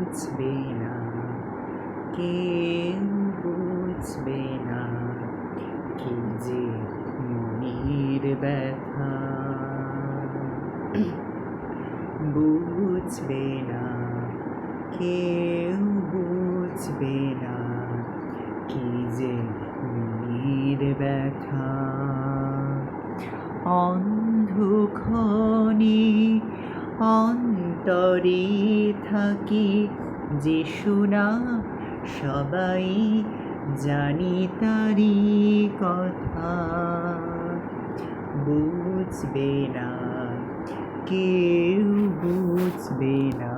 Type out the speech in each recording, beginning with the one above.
বুঝবে না, কেউ বুঝবে না, কি যে মনের ব্যথা। বুঝবে না, কেউ বুঝবে না, কি যে মনের ব্যথা। অন্ধক্ষণে অন্তরে থাকি যে শোনা, সবাই জানি তারি কথা। বুঝবে না, কেউ বুঝবে না,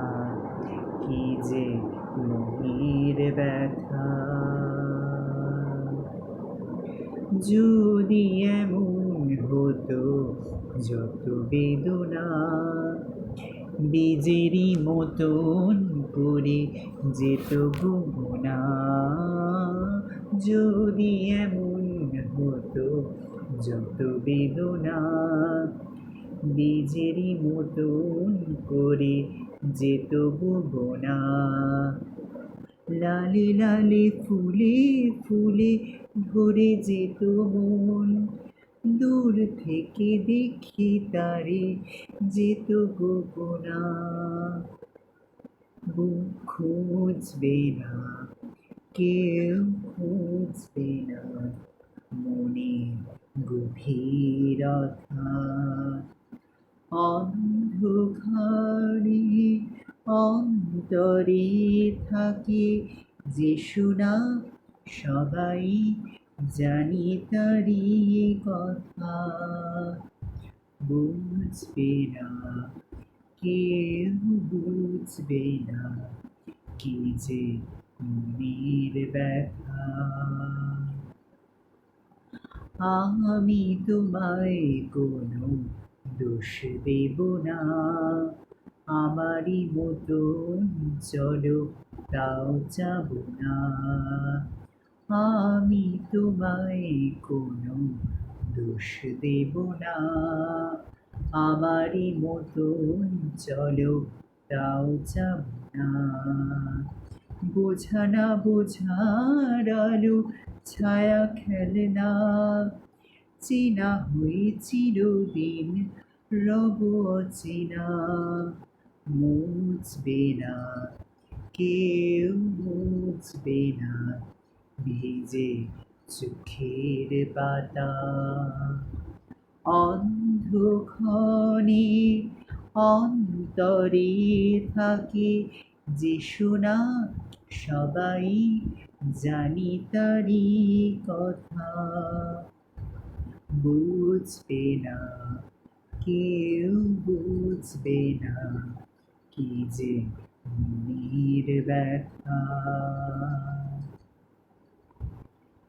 কি যে মনের ব্যথা। যদি এমন হতো যত বেদনা বীজেরই মতন করে যেত গোনা। যদি এমন হতো যত বেদনা বীজেরই মতন করে যেত গোনা। লালে লালে ফুলে ফুলে ভরে যেত মন, দূর থেকে দেখি তারে যেত গোপনা। বুক খুঁজবে না, কেউ খুঁজবে না, মনে গভীরতা। অন্ধকারে অন্তরে থাকে যে শোনা, সবাই জানি তারি কথা। বুঝবে না, কেউ বুঝবে না, কি যে মনের ব্যথা। আমি তোমায় কোনো দোষ দেব না, আমারই মতন চলো তাও যাব না। আমি তোমায় কোনো দোষ দেব না, আমারই মতন চলো তাও যাব না। বোঝা না বোঝার আলো ছায়া খেলনা, চেনা হয়ে চিরদিন রব অচেনা। মুছবে না, কেউ মুছবে না, ভিজে চোখের পাতা। অন্ধক্ষণে অন্তরে থাকে যে শোনা, সবাই জানি তারি কথা। বুঝবে না, কেউ বুঝবে না, কি যে মনের ব্যথা।